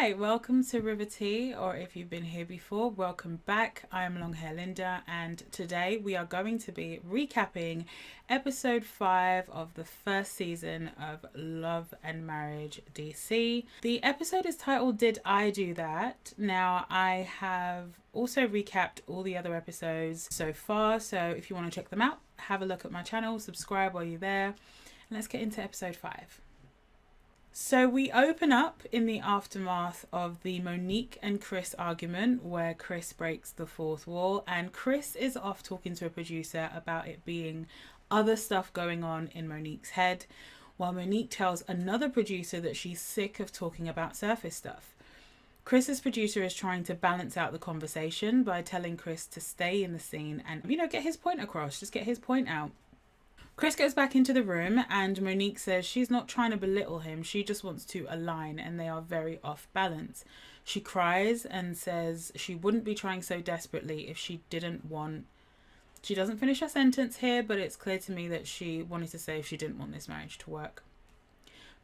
Hi, welcome to Rivetea, or if you've been here before, welcome back. I am Longhair Linda, and today we are going to be recapping episode 5 of the first season of Love and Marriage DC. The episode is titled Did I Do That? Now, I have also recapped all the other episodes so far, so if you want to check them out, have a look at my channel, subscribe while you're there, and let's get into episode 5. So we open up in the aftermath of the Monique and Chris argument where Chris breaks the fourth wall and Chris is off talking to a producer about it being other stuff going on in Monique's head, while Monique tells another producer that she's sick of talking about surface stuff. Chris's producer is trying to balance out the conversation by telling Chris to stay in the scene and, get his point across, just get his point out. Chris goes back into the room and Monique says she's not trying to belittle him, she just wants to align and they are very off balance. She cries and says she wouldn't be trying so desperately if she didn't want... She doesn't finish her sentence here, but it's clear to me that she wanted to say if she didn't want this marriage to work.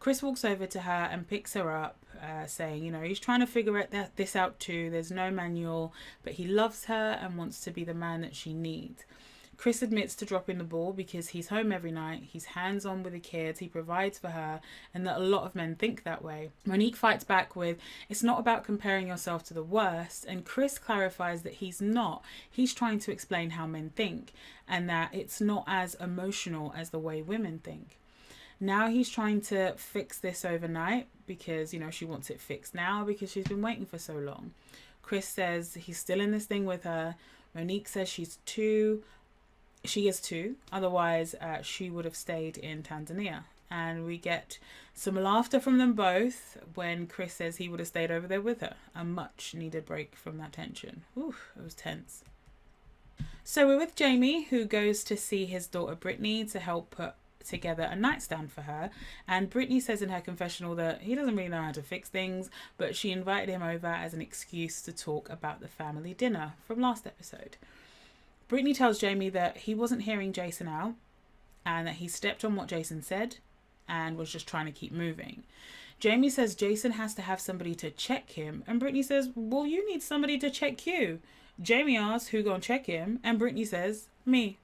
Chris walks over to her and picks her up, saying, he's trying to figure this out too. There's no manual, but he loves her and wants to be the man that she needs. Chris admits to dropping the ball because he's home every night, he's hands-on with the kids, he provides for her, and that a lot of men think that way. Monique fights back with, it's not about comparing yourself to the worst, and Chris clarifies that he's not. He's trying to explain how men think, and that it's not as emotional as the way women think. Now he's trying to fix this overnight because, she wants it fixed now because she's been waiting for so long. Chris says he's still in this thing with her. Monique says she is too, otherwise she would have stayed in Tanzania. And we get some laughter from them both when Chris says he would have stayed over there with her. A much needed break from that tension. Ooh, it was tense. So we're with Jamie, who goes to see his daughter Brittany to help put together a nightstand for her, and Brittany says in her confessional that he doesn't really know how to fix things, but she invited him over as an excuse to talk about the family dinner from last episode. Brittany tells Jamie that he wasn't hearing Jason out and that he stepped on what Jason said and was just trying to keep moving. Jamie says Jason has to have somebody to check him, and Brittany says, well, you need somebody to check you. Jamie asks who gonna check him, and Brittany says, me.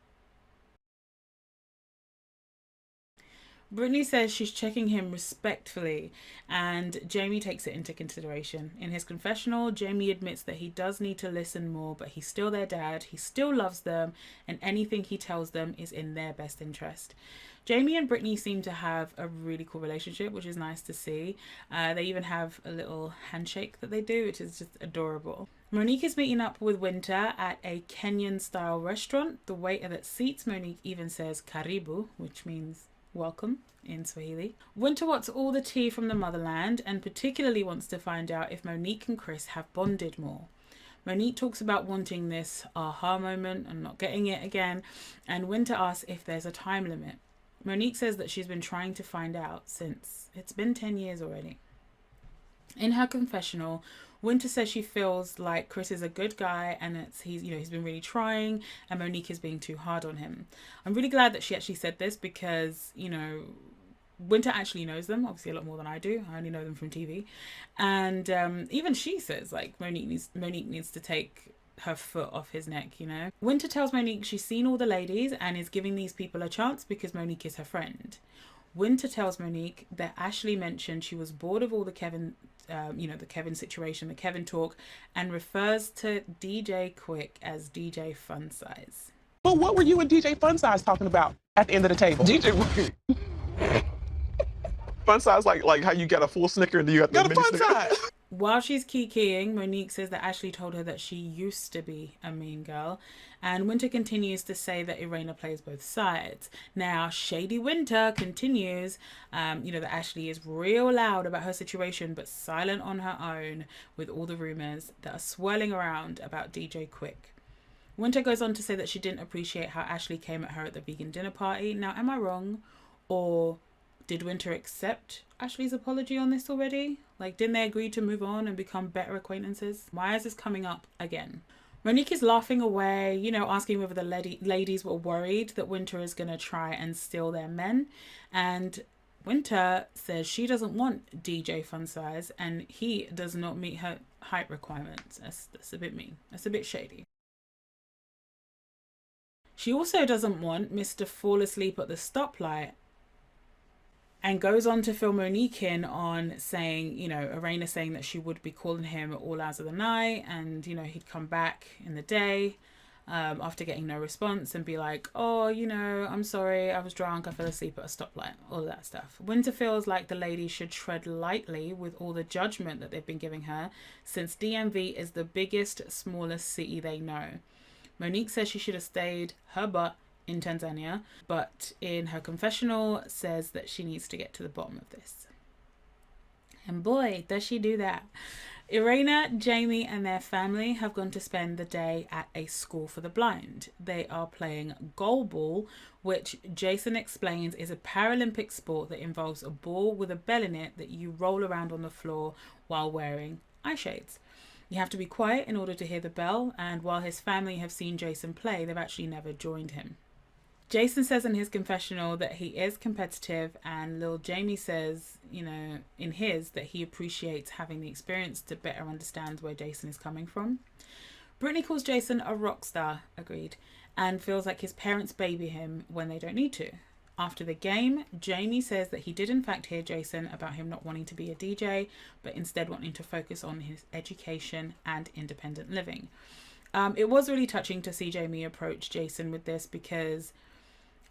Brittany says she's checking him respectfully, and Jamie takes it into consideration. In his confessional, Jamie admits that he does need to listen more, but he's still their dad, he still loves them, and anything he tells them is in their best interest. Jamie and Brittany seem to have a really cool relationship, which is nice to see. They even have a little handshake that they do, which is just adorable. Monique is meeting up with Winter at a Kenyan-style restaurant. The waiter that seats Monique even says karibu, which means welcome in Swahili. Winter wants all the tea from the motherland and particularly wants to find out if Monique and Chris have bonded more. Monique talks about wanting this aha moment and not getting it again, and Winter asks if there's a time limit. Monique says that she's been trying to find out since it's been 10 years already. In her confessional, Winter says she feels like Chris is a good guy and that he's been really trying and Monique is being too hard on him. I'm really glad that she actually said this because, Winter actually knows them, obviously a lot more than I do. I only know them from TV. And even she says, Monique needs to take her foot off his neck, Winter tells Monique she's seen all the ladies and is giving these people a chance because Monique is her friend. Winter tells Monique that Ashley mentioned she was bored of all the Kevin situation, the Kevin talk, and refers to DJ Quick as DJ Fun Size. But what were you and DJ Fun Size talking about at the end of the table? DJ Fun Size, like how you get a full Snicker and then you got a mini Fun Snicker. Size. While she's keying, Monique says that Ashley told her that she used to be a mean girl, and Winter continues to say that Erana plays both sides. Now, Shady Winter continues, that Ashley is real loud about her situation, but silent on her own with all the rumours that are swirling around about DJ Quick. Winter goes on to say that she didn't appreciate how Ashley came at her at the vegan dinner party. Now, am I wrong? Or did Winter accept Ashley's apology on this already? Didn't they agree to move on and become better acquaintances? Why is this coming up again? Monique is laughing away, asking whether the ladies were worried that Winter is going to try and steal their men. And Winter says she doesn't want DJ Fun Size and he does not meet her height requirements. That's a bit mean. That's a bit shady. She also doesn't want Mr. Fall Asleep at the Stoplight and goes on to fill Monique in on saying, Erana saying that she would be calling him at all hours of the night and, he'd come back in the day after getting no response and be like, oh, I'm sorry, I was drunk, I fell asleep at a stoplight, all of that stuff. Winter feels like the lady should tread lightly with all the judgment that they've been giving her since DMV is the biggest, smallest city they know. Monique says she should have stayed her butt in Tanzania, but in her confessional says that she needs to get to the bottom of this. And boy, does she do that. Erana, Jamie and their family have gone to spend the day at a school for the blind. They are playing goal ball, which Jason explains is a Paralympic sport that involves a ball with a bell in it that you roll around on the floor while wearing eye shades. You have to be quiet in order to hear the bell, and while his family have seen Jason play, they've actually never joined him. Jason says in his confessional that he is competitive, and Lil Jamie says, in his, that he appreciates having the experience to better understand where Jason is coming from. Brittany calls Jason a rock star, agreed, and feels like his parents baby him when they don't need to. After the game, Jamie says that he did in fact hear Jason about him not wanting to be a DJ, but instead wanting to focus on his education and independent living. It was really touching to see Jamie approach Jason with this because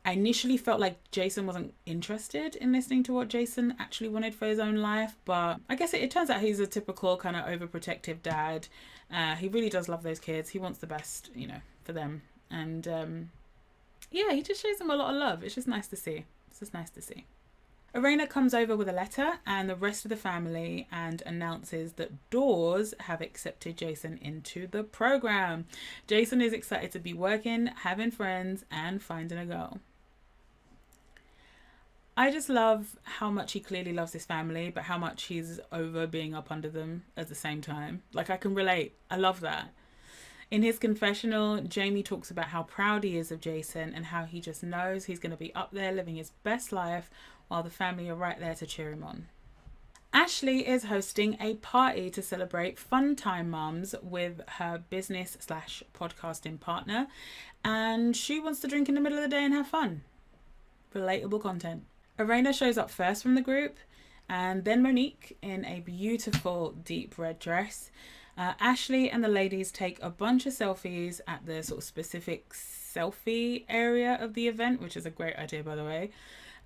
I initially felt like Jason wasn't interested in listening to what Jason actually wanted for his own life, but I guess it turns out he's a typical kind of overprotective dad. He really does love those kids. He wants the best, for them. And he just shows them a lot of love. It's just nice to see. Erana comes over with a letter and the rest of the family and announces that DORS have accepted Jason into the program. Jason is excited to be working, having friends, and finding a girl. I just love how much he clearly loves his family, but how much he's over being up under them at the same time. Like, I can relate. I love that. In his confessional, Jamie talks about how proud he is of Jason and how he just knows he's going to be up there living his best life while the family are right there to cheer him on. Ashley is hosting a party to celebrate Fun Time Mums with her business/podcasting partner, and she wants to drink in the middle of the day and have fun. Relatable content. Erana shows up first from the group, and then Monique in a beautiful deep red dress. Ashley and the ladies take a bunch of selfies at the sort of specific selfie area of the event, which is a great idea, by the way.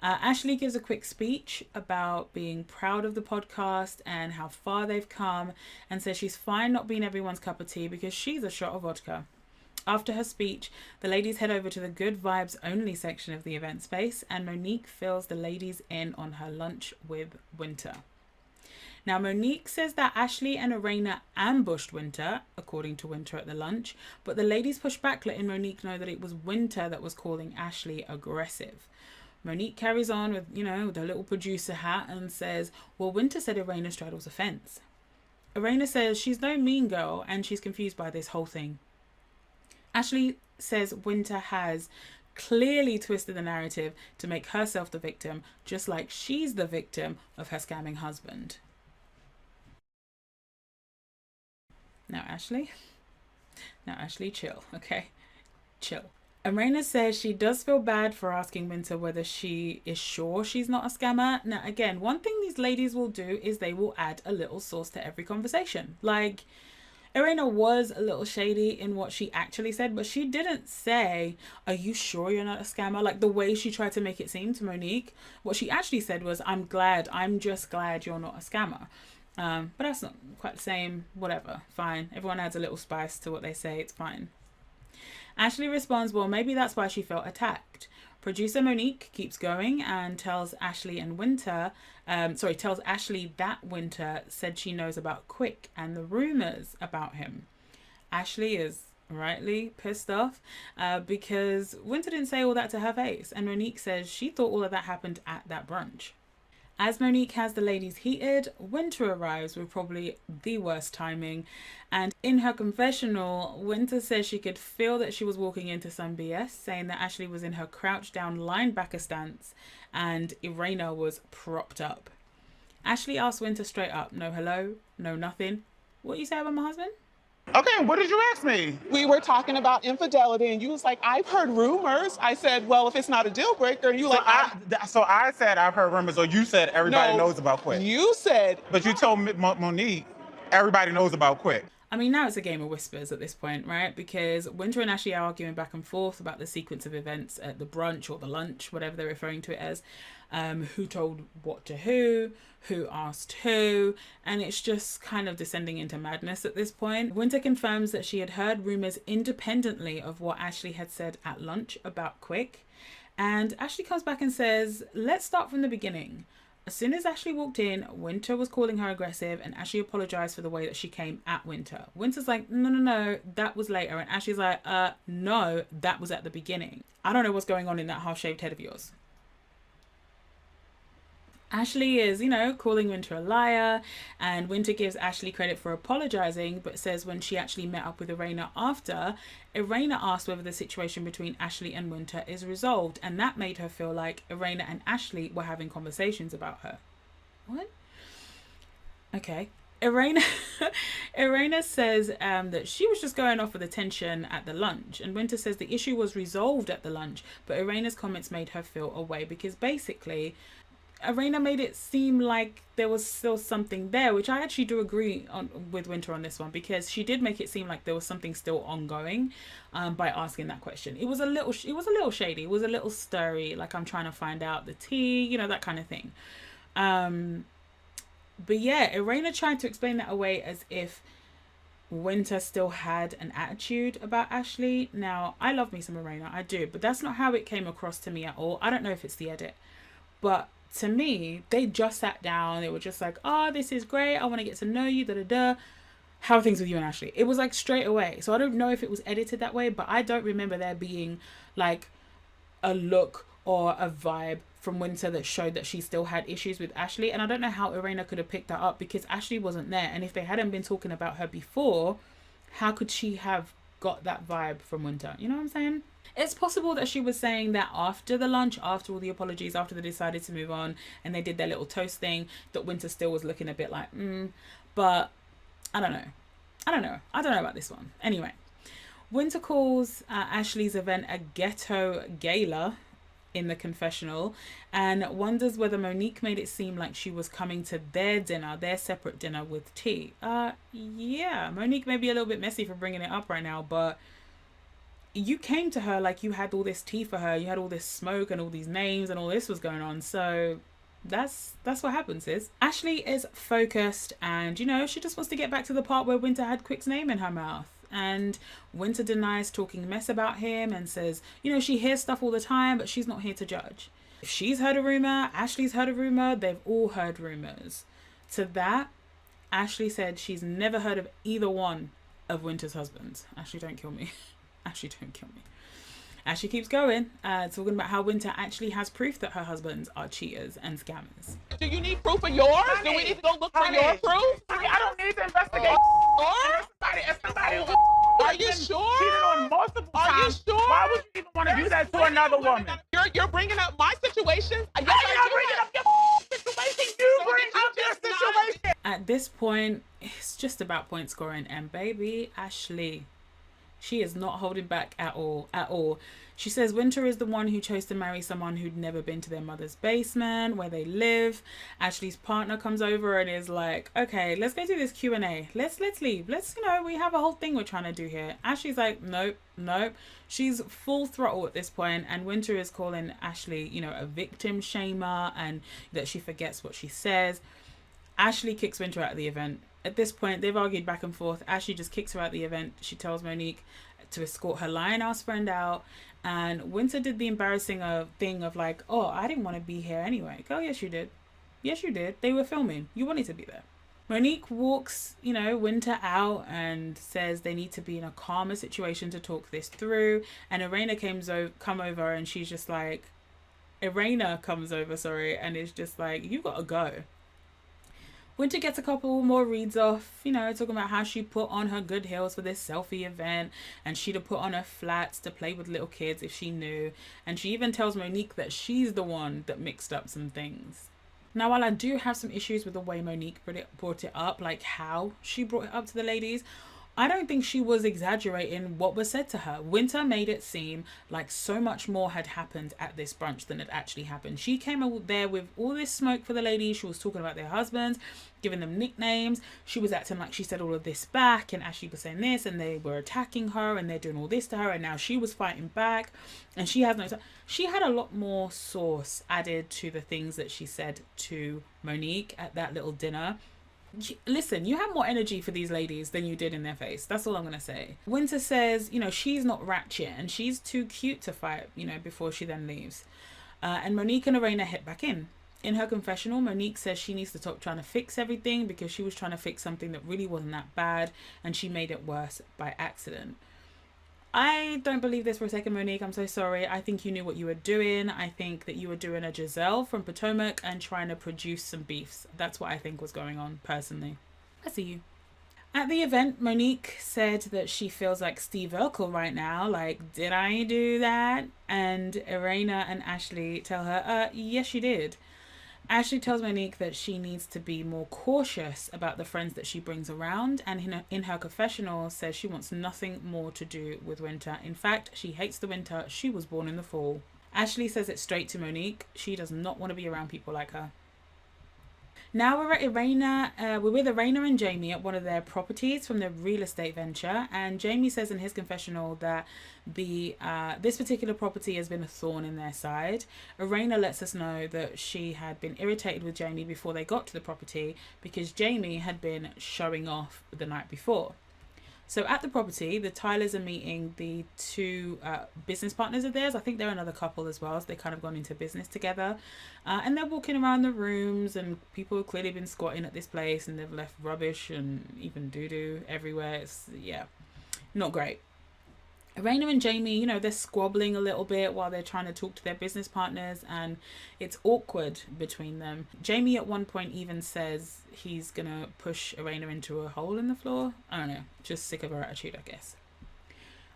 Ashley gives a quick speech about being proud of the podcast and how far they've come, and says she's fine not being everyone's cup of tea because she's a shot of vodka. After her speech, the ladies head over to the good vibes only section of the event space, and Monique fills the ladies in on her lunch with Winter. Now, Monique says that Ashley and Erana ambushed Winter, according to Winter at the lunch, but the ladies push back, letting Monique know that it was Winter that was calling Ashley aggressive. Monique carries on with, with her little producer hat and says, well, Winter said Erana straddles a fence. Erana says she's no mean girl and she's confused by this whole thing. Ashley says Winter has clearly twisted the narrative to make herself the victim, just like she's the victim of her scamming husband. Now, Ashley, chill, okay? Chill. Erana says she does feel bad for asking Winter whether she is sure she's not a scammer. Now, again, one thing these ladies will do is they will add a little sauce to every conversation. Like, Erana was a little shady in what she actually said, but she didn't say, are you sure you're not a scammer? Like the way she tried to make it seem to Monique. What she actually said was, I'm just glad you're not a scammer. But that's not quite the same. Whatever, fine. Everyone adds a little spice to what they say. It's fine. Ashley responds, well, maybe that's why she felt attacked. Producer Monique keeps going and tells Ashley that Winter said she knows about Quick and the rumors about him. Ashley is rightly pissed off because Winter didn't say all that to her face, and Monique says she thought all of that happened at that brunch. As Monique has the ladies heated, Winter arrives with probably the worst timing, and in her confessional, Winter says she could feel that she was walking into some BS, saying that Ashley was in her crouch down linebacker stance and Erana was propped up. Ashley asked Winter straight up, no hello, no nothing. What you say about my husband? Okay, what did you ask me? We were talking about infidelity, and you was like, I've heard rumors. I said, well, if it's not a deal breaker, and you So I said I've heard rumors, or you said everybody No, knows about Quick. You said, But you told Monique everybody knows about Quick. I mean, now it's a game of whispers at this point, right? Because Winter and Ashley are arguing back and forth about the sequence of events at the brunch or the lunch, whatever they're referring to it as. Who told what to who asked who, and it's just kind of descending into madness at this point. Winter confirms that she had heard rumours independently of what Ashley had said at lunch about Quick. And Ashley comes back and says, let's start from the beginning. As soon as Ashley walked in, Winter was calling her aggressive, and Ashley apologised for the way that she came at Winter. Winter's like, no, that was later. And Ashley's like, no, that was at the beginning. I don't know what's going on in that half-shaved head of yours. Ashley is, calling Winter a liar, and Winter gives Ashley credit for apologising, but says when she actually met up with Erana after, Erana asked whether the situation between Ashley and Winter is resolved, and that made her feel like Erana and Ashley were having conversations about her. What? Okay. Erana says that she was just going off with the tension at the lunch, and Winter says the issue was resolved at the lunch, but Erana's comments made her feel away because basically Erana made it seem like there was still something there, which I actually do agree with Winter on this one, because she did make it seem like there was something still ongoing by asking that question. It was a little shady, it was a little stirry, like I'm trying to find out the tea, that kind of thing. But yeah, Erana tried to explain that away as if Winter still had an attitude about Ashley. Now, I love me some Erana, I do, but that's not how it came across to me at all. I don't know if it's the edit, but to me, they just sat down. They were just like, oh, this is great. I want to get to know you, How are things with you and Ashley? It was like straight away. So I don't know if it was edited that way, but I don't remember there being like a look or a vibe from Winter that showed that she still had issues with Ashley. And I don't know how Erana could have picked that up because Ashley wasn't there. And if they hadn't been talking about her before, how could she have got that vibe from Winter? You know what I'm saying? It's possible that she was saying that after the lunch, after all the apologies, after they decided to move on and they did their little toast thing, that Winter still was looking a bit like, but I don't know. I don't know about this one. Anyway, Winter calls Ashley's event a ghetto gala in the confessional and wonders whether Monique made it seem like she was coming to their separate dinner with tea. Yeah, Monique may be a little bit messy for bringing it up right now, but you came to her like you had all this tea for her, you had all this smoke and all these names and all this was going on, so that's what happens, sis. Ashley is focused and she just wants to get back to the part where Winter had Quick's name in her mouth, and Winter denies talking mess about him and says she hears stuff all the time but she's not here to judge. If she's heard a rumor, Ashley's heard a rumor, they've all heard rumors. To that, Ashley said she's never heard of either one of Winter's husbands. Ashley, don't kill me. Ashley, don't kill me. Ashley keeps going, talking about how Winter actually has proof that her husbands are cheaters and scammers. do you need proof of yours? Do we need to go look for your proof? I don't need to investigate. If somebody Are you sure? cheated on multiple Are you times, sure? why would you even want to do that to another woman? You're bringing up my situation. Yes, I'm not bringing up your situation. You So bring did you up your just not- situation. At this point, it's just about point scoring, and baby Ashley, she is not holding back at all. She says Winter is the one who chose to marry someone who'd never been to their mother's basement where they live. Ashley's partner comes over and is like, okay, let's go do this Q&A. Let's leave. We have a whole thing we're trying to do here. Ashley's like, nope. She's full throttle at this point, and Winter is calling Ashley, a victim shamer and that she forgets what she says. Ashley kicks Winter out of the event. At this point, they've argued back and forth. Ashley just kicks her out of the event. She tells Monique to escort her lion-ass friend out. And Winter did the embarrassing thing of like, oh, I didn't want to be here anyway. Oh, yes, you did. Yes, you did. They were filming. You wanted to be there. Monique walks, Winter out and says they need to be in a calmer situation to talk this through. And Erana comes over and she's just like, and is just like, you gotta go. Winter gets a couple more reads off, you know, talking about how she put on her good heels for this selfie event and she'd have put on her flats to play with little kids if she knew. And she even tells Monique that she's the one that mixed up some things. Now, while I do have some issues with the way Monique brought it up, like how she brought it up to the ladies, I don't think she was exaggerating what was said to her. Winter made it seem like so much more had happened at this brunch than had actually happened. She came out there with all this smoke for the ladies. She was talking about their husbands, giving them nicknames. She was acting like she said all of this back, and Ashley was saying this, and they were attacking her, and they're doing all this to her, and now she was fighting back, and she has no... She had a lot more sauce added to the things that she said to Monique at that little dinner. Listen, you have more energy for these ladies than you did in their face. That's all I'm going to say. Winter says, you know, she's not ratchet and she's too cute to fight, you know, before she then leaves. And Monique and Erana head back in. In her confessional, Monique says she needs to stop trying to fix everything because she was trying to fix something that really wasn't that bad and she made it worse by accident. I don't believe this for a second, Monique. I'm so sorry. I think you knew what you were doing. I think that you were doing a Giselle from Potomac and trying to produce some beefs. That's what I think was going on, personally. I see you. At the event, Monique said that she feels like Steve Urkel right now. Like, did I do that? And Erana and Ashley tell her, yes, you did. Ashley tells Monique that she needs to be more cautious about the friends that she brings around, and in her confessional says she wants nothing more to do with Winter. In fact, she hates the winter she was born in the fall. Ashley says it straight to Monique. She does not want to be around people like her. Now we're at Erana. We're with Erana and Jamie at one of their properties from their real estate venture, and Jamie says in his confessional that this particular property has been a thorn in their side. Erana lets us know that she had been irritated with Jamie before they got to the property because Jamie had been showing off the night before. So at the property, the Tylers are meeting the two business partners of theirs. I think they're another couple as well, so they kind of gone into business together. And they're walking around the rooms, and people have clearly been squatting at this place, and they've left rubbish and even doo-doo everywhere. It's, yeah, not great. Erana and Jamie, you know, they're squabbling a little bit while they're trying to talk to their business partners, and it's awkward between them. Jamie at one point even says he's gonna push Erana into a hole in the floor. I don't know, just sick of her attitude, I guess.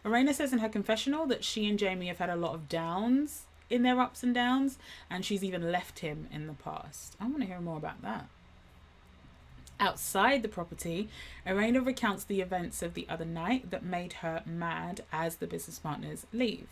Erana says in her confessional that she and Jamie have had a lot of downs in their ups and downs, and she's even left him in the past. I want to hear more about that. Outside the property, Erana recounts the events of the other night that made her mad as the business partners leave.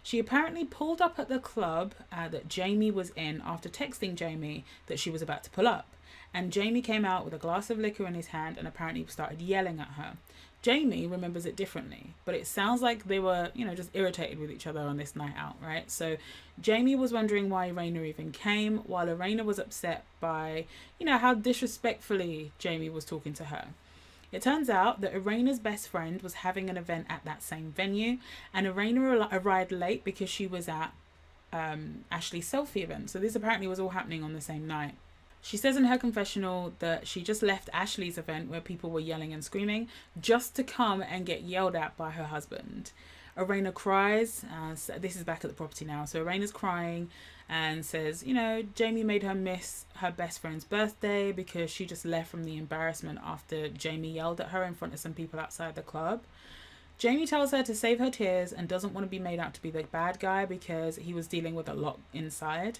She apparently pulled up at the club that Jamie was in after texting Jamie that she was about to pull up. And Jamie came out with a glass of liquor in his hand and apparently started yelling at her. Jamie remembers it differently, but it sounds like they were, you know, just irritated with each other on this night out, right? So Jamie was wondering why Erana even came, while Erana was upset by, you know, how disrespectfully Jamie was talking to her. It turns out that Erana's best friend was having an event at that same venue, and Erana arrived late because she was at Ashley's selfie event. So this apparently was all happening on the same night. She says in her confessional that she just left Ashley's event where people were yelling and screaming just to come and get yelled at by her husband. Erana cries. So this is back at the property now. So Erana's crying and says, you know, Jamie made her miss her best friend's birthday because she just left from the embarrassment after Jamie yelled at her in front of some people outside the club. Jamie tells her to save her tears and doesn't want to be made out to be the bad guy because he was dealing with a lot inside.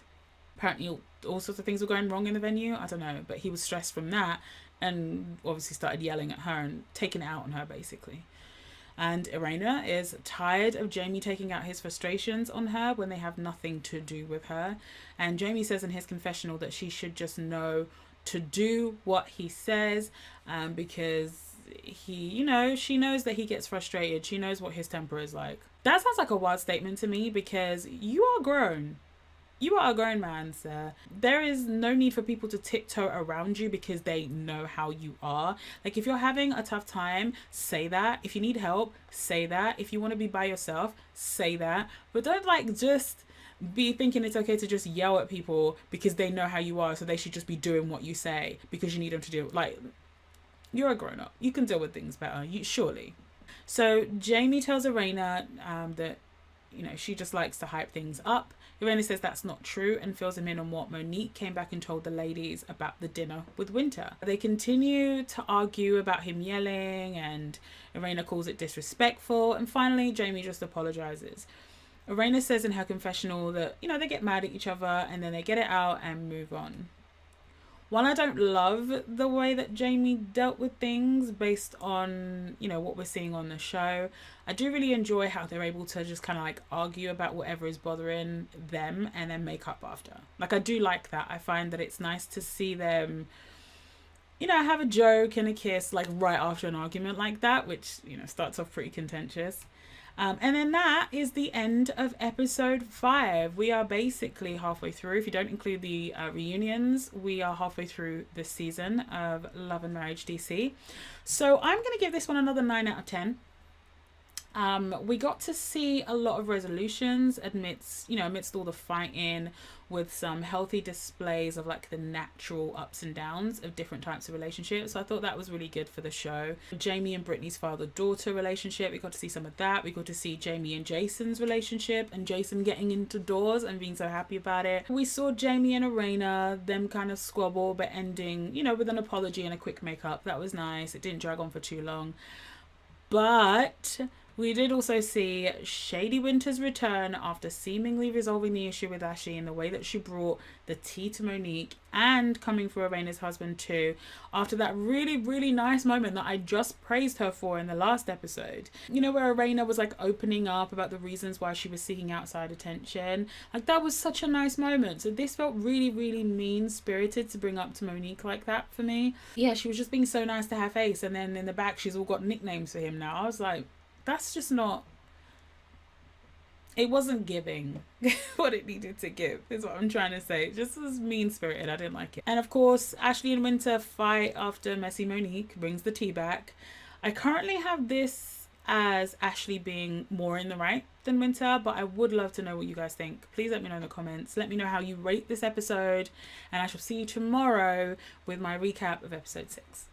Apparently all sorts of things were going wrong in the venue. I don't know, but he was stressed from that and obviously started yelling at her and taking it out on her, basically. And Erana is tired of Jamie taking out his frustrations on her when they have nothing to do with her. And Jamie says in his confessional that she should just know to do what he says because he, you know, she knows that he gets frustrated. She knows what his temper is like. That sounds like a wild statement to me because you are grown. You are a grown man, sir. There is no need for people to tiptoe around you because they know how you are. Like, if you're having a tough time, say that. If you need help, say that. If you want to be by yourself, say that. But don't, like, just be thinking it's okay to just yell at people because they know how you are, so they should just be doing what you say because you need them to do it. Like, you're a grown-up. You can deal with things better, surely. So Jamie tells Erana that, she just likes to hype things up. Erana says that's not true and fills him in on what Monique came back and told the ladies about the dinner with Winter. They continue to argue about him yelling, and Erana calls it disrespectful, and finally Jamie just apologizes. Erana says in her confessional that, they get mad at each other and then they get it out and move on. While I don't love the way that Jamie dealt with things based on, what we're seeing on the show, I do really enjoy how they're able to just kind of like argue about whatever is bothering them and then make up after. Like, I do like that. I find that it's nice to see them, have a joke and a kiss like right after an argument like that, which, starts off pretty contentious. And then that is the end of episode 5. We are basically halfway through. If you don't include the reunions, we are halfway through this season of Love and Marriage DC. So I'm going to give this one another 9 out of 10. We got to see a lot of resolutions amidst all the fighting, with some healthy displays of like the natural ups and downs of different types of relationships. So I thought that was really good for the show. Jamie and Brittany's father-daughter relationship, we got to see some of that. We got to see Jamie and Jason's relationship, and Jason getting into DORS and being so happy about it. We saw Jamie and Erana, them kind of squabble, but ending, with an apology and a quick makeup. That was nice. It didn't drag on for too long. But we did also see Shady Winter's return after seemingly resolving the issue with Ashley in the way that she brought the tea to Monique, and coming for Erana's husband too, after that really, really nice moment that I just praised her for in the last episode. Where Erana was like opening up about the reasons why she was seeking outside attention. Like, that was such a nice moment. So this felt really, really mean-spirited to bring up to Monique like that for me. Yeah, she was just being so nice to her face, and then in the back she's all got nicknames for him now. I was like, that's just not, it wasn't giving what it needed to give, is what I'm trying to say. It just was mean-spirited. I didn't like it. And of course, Ashley and Winter fight after messy Monique brings the tea back. I currently have this as Ashley being more in the right than Winter, but I would love to know what you guys think. Please let me know in the comments. Let me know how you rate this episode, and I shall see you tomorrow with my recap of episode 6.